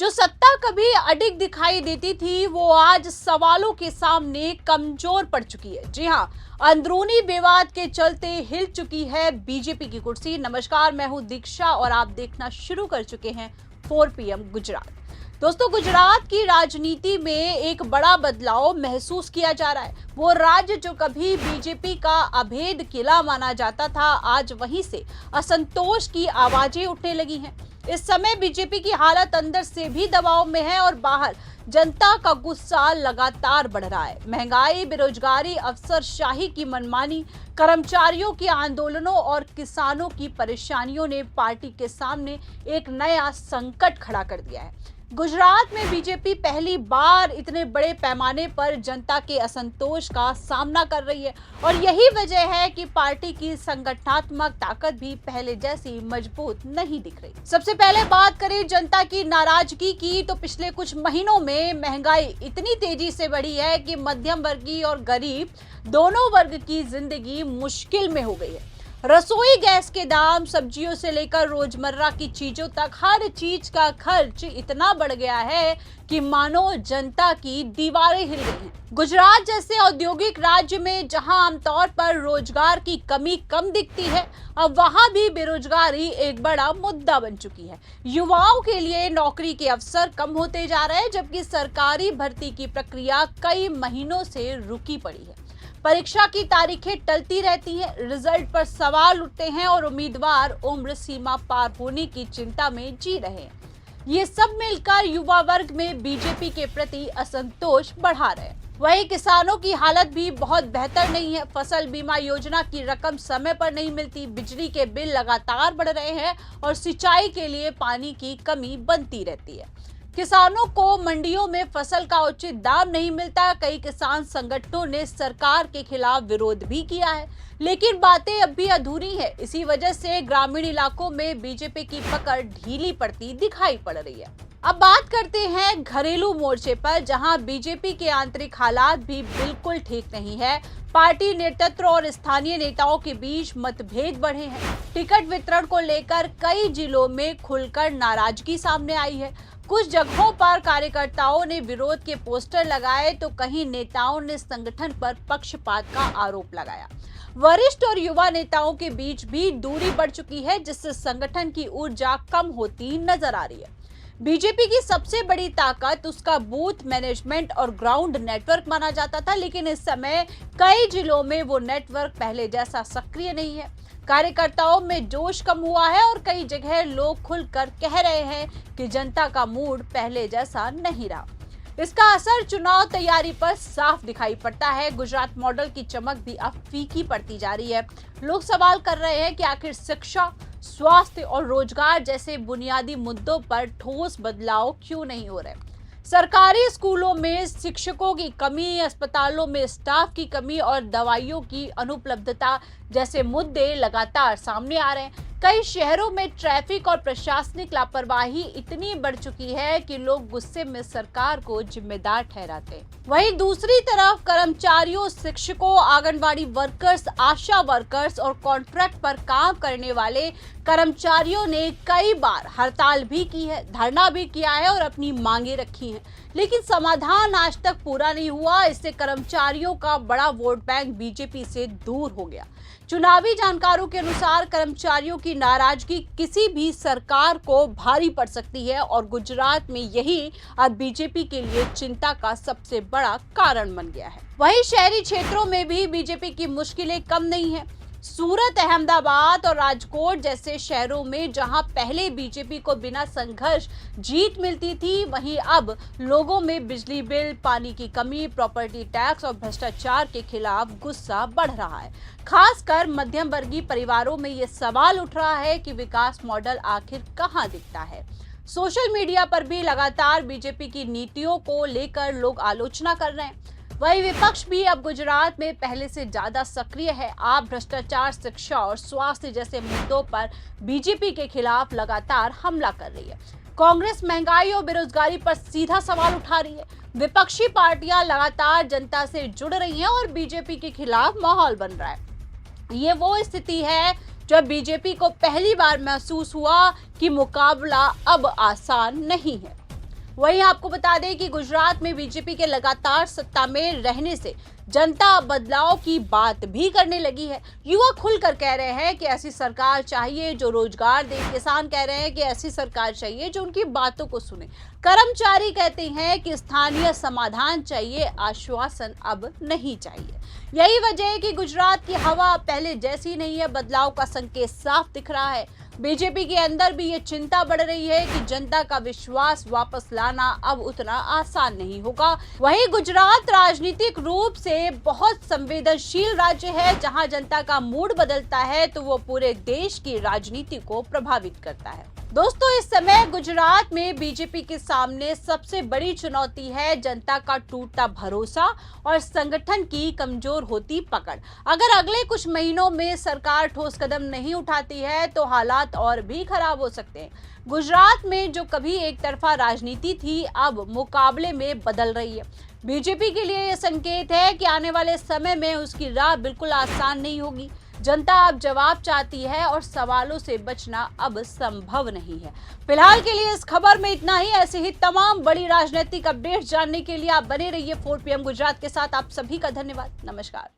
जो सत्ता कभी अडिग दिखाई देती थी वो आज सवालों के सामने कमजोर पड़ चुकी है। जी हां, अंदरूनी विवाद के चलते हिल चुकी है बीजेपी की कुर्सी। नमस्कार, मैं हूं दीक्षा और आप देखना शुरू कर चुके हैं 4 PM गुजरात। दोस्तों, गुजरात की राजनीति में एक बड़ा बदलाव महसूस किया जा रहा है। वो राज्य जो कभी बीजेपी का अभेद किला माना जाता था, आज वहीं से असंतोष की आवाजें उठने लगी हैं। इस समय बीजेपी की हालत अंदर से भी दबाव में है और बाहर जनता का गुस्सा लगातार बढ़ रहा है। महंगाई, बेरोजगारी, अफसरशाही की मनमानी, कर्मचारियों के आंदोलनों और किसानों की परेशानियों ने पार्टी के सामने एक नया संकट खड़ा कर दिया है। गुजरात में बीजेपी पहली बार इतने बड़े पैमाने पर जनता के असंतोष का सामना कर रही है और यही वजह है कि पार्टी की संगठनात्मक ताकत भी पहले जैसी मजबूत नहीं दिख रही। सबसे पहले बात करें जनता की नाराजगी की, तो पिछले कुछ महीनों में महंगाई इतनी तेजी से बढ़ी है कि मध्यम वर्गीय और गरीब दोनों वर्ग की जिंदगी मुश्किल में हो गई है। रसोई गैस के दाम, सब्जियों से लेकर रोजमर्रा की चीजों तक हर चीज का खर्च इतना बढ़ गया है कि मानो जनता की दीवारें हिल गई हैं। गुजरात जैसे औद्योगिक राज्य में जहां आमतौर पर रोजगार की कमी कम दिखती है, अब वहां भी बेरोजगारी एक बड़ा मुद्दा बन चुकी है। युवाओं के लिए नौकरी के अवसर कम होते जा रहे हैं, जबकि सरकारी भर्ती की प्रक्रिया कई महीनों से रुकी पड़ी है। परीक्षा की तारीखें टलती रहती हैं, रिजल्ट पर सवाल उठते हैं और उम्मीदवार उम्र सीमा पार होने की चिंता में जी रहे हैं। ये सब मिलकर युवा वर्ग में बीजेपी के प्रति असंतोष बढ़ा रहे हैं। वहीं किसानों की हालत भी बहुत बेहतर नहीं है। फसल बीमा योजना की रकम समय पर नहीं मिलती, बिजली के बिल लगातार बढ़ रहे हैं और सिंचाई के लिए पानी की कमी बनती रहती है। किसानों को मंडियों में फसल का उचित दाम नहीं मिलता। कई किसान संगठनों ने सरकार के खिलाफ विरोध भी किया है, लेकिन बातें अब भी अधूरी है। इसी वजह से ग्रामीण इलाकों में बीजेपी की पकड़ ढीली पड़ती दिखाई पड़ रही है। अब बात करते हैं घरेलू मोर्चे पर, जहां बीजेपी के आंतरिक हालात भी बिल्कुल ठीक नहीं है। पार्टी नेतृत्व और स्थानीय नेताओं के बीच मतभेद बढ़े हैं। टिकट वितरण को लेकर कई जिलों में खुलकर नाराजगी सामने आई है। कुछ जगहों पर कार्यकर्ताओं ने विरोध के पोस्टर लगाए, तो कहीं नेताओं ने संगठन पर पक्षपात का आरोप लगाया। वरिष्ठ और युवा नेताओं के बीच भी दूरी बढ़ चुकी है, जिससे संगठन की ऊर्जा कम होती नजर आ रही है। बीजेपी की सबसे बड़ी ताकत उसका बूथ मैनेजमेंट और ग्राउंड नेटवर्क माना जाता था, लेकिन इस समय कई जिलों में वो नेटवर्क पहले जैसा सक्रिय नहीं है। कार्यकर्ताओं में जोश कम हुआ है और कई जगह लोग खुलकर कह रहे हैं कि जनता का मूड पहले जैसा नहीं रहा। इसका असर चुनाव तैयारी पर साफ दिखाई पड़ता है। गुजरात मॉडल की चमक भी अब फीकी पड़ती जा रही है। लोग सवाल कर रहे हैं कि आखिर शिक्षा, स्वास्थ्य और रोजगार जैसे बुनियादी मुद्दों पर ठोस बदलाव क्यों नहीं हो रहे। सरकारी स्कूलों में शिक्षकों की कमी, अस्पतालों में स्टाफ की कमी और दवाइयों की अनुपलब्धता जैसे मुद्दे लगातार सामने आ रहे हैं। कई शहरों में ट्रैफिक और प्रशासनिक लापरवाही इतनी बढ़ चुकी है कि लोग गुस्से में सरकार को जिम्मेदार ठहराते हैं। वहीं दूसरी तरफ कर्मचारियों, शिक्षकों, आंगनवाड़ी वर्कर्स, आशा वर्कर्स और कॉन्ट्रैक्ट पर काम करने वाले कर्मचारियों ने कई बार हड़ताल भी की है, धरना भी किया है और अपनी मांगे रखी हैं, लेकिन समाधान आज तक पूरा नहीं हुआ। इससे कर्मचारियों का बड़ा वोट बैंक बीजेपी से दूर हो गया। चुनावी जानकारों के अनुसार कर्मचारियों की नाराजगी किसी भी सरकार को भारी पड़ सकती है और गुजरात में यही अब बीजेपी के लिए चिंता का सबसे बड़ा कारण बन गया है। वहीं शहरी क्षेत्रों में भी बीजेपी की मुश्किलें कम नहीं है। सूरत, अहमदाबाद और राजकोट जैसे शहरों में जहां पहले बीजेपी को बिना संघर्ष जीत मिलती थी, वहीं अब लोगों में बिजली बिल, पानी की कमी, प्रॉपर्टी टैक्स और भ्रष्टाचार के खिलाफ गुस्सा बढ़ रहा है। खासकर मध्यम वर्गीय परिवारों में ये सवाल उठ रहा है कि विकास मॉडल आखिर कहां दिखता है। सोशल मीडिया पर भी लगातार बीजेपी की नीतियों को लेकर लोग आलोचना कर रहे हैं। वही विपक्ष भी अब गुजरात में पहले से ज्यादा सक्रिय है। आप भ्रष्टाचार, शिक्षा और स्वास्थ्य जैसे मुद्दों पर बीजेपी के खिलाफ लगातार हमला कर रही है। कांग्रेस महंगाई और बेरोजगारी पर सीधा सवाल उठा रही है। विपक्षी पार्टियां लगातार जनता से जुड़ रही हैं और बीजेपी के खिलाफ माहौल बन रहा है। ये वो स्थिति है जब बीजेपी को पहली बार महसूस हुआ कि मुकाबला अब आसान नहीं है। वहीं आपको बता दें कि गुजरात में बीजेपी के लगातार सत्ता में रहने से जनता बदलाव की बात भी करने लगी है। युवा खुलकर कह रहे हैं कि ऐसी सरकार चाहिए जो रोजगार दे। किसान कह रहे हैं कि ऐसी सरकार चाहिए जो उनकी बातों को सुने। कर्मचारी कहते हैं कि स्थानीय समाधान चाहिए, आश्वासन अब नहीं चाहिए। यही वजह है कि गुजरात की हवा पहले जैसी नहीं है। बदलाव का संकेत साफ दिख रहा है। बीजेपी के अंदर भी ये चिंता बढ़ रही है कि जनता का विश्वास वापस लाना अब उतना आसान नहीं होगा। वहीं गुजरात राजनीतिक रूप से बहुत संवेदनशील राज्य है। जहां जनता का मूड बदलता है तो वो पूरे देश की राजनीति को प्रभावित करता है। दोस्तों, इस समय गुजरात में बीजेपी के सामने सबसे बड़ी चुनौती है जनता का टूटता भरोसा और संगठन की कमजोर होती पकड़। अगर अगले कुछ महीनों में सरकार ठोस कदम नहीं उठाती है तो हालात और भी खराब हो सकते हैं। गुजरात में जो कभी एक तरफा राजनीति थी अब मुकाबले में बदल रही है। बीजेपी के लिए यह संकेत है कि आने वाले समय में उसकी राह बिल्कुल आसान नहीं होगी। जनता अब जवाब चाहती है और सवालों से बचना अब संभव नहीं है। फिलहाल के लिए इस खबर में इतना ही। ऐसे ही तमाम बड़ी राजनीतिक अपडेट जानने के लिए आप बने रहिए 4 PM गुजरात के साथ। आप सभी का धन्यवाद। नमस्कार।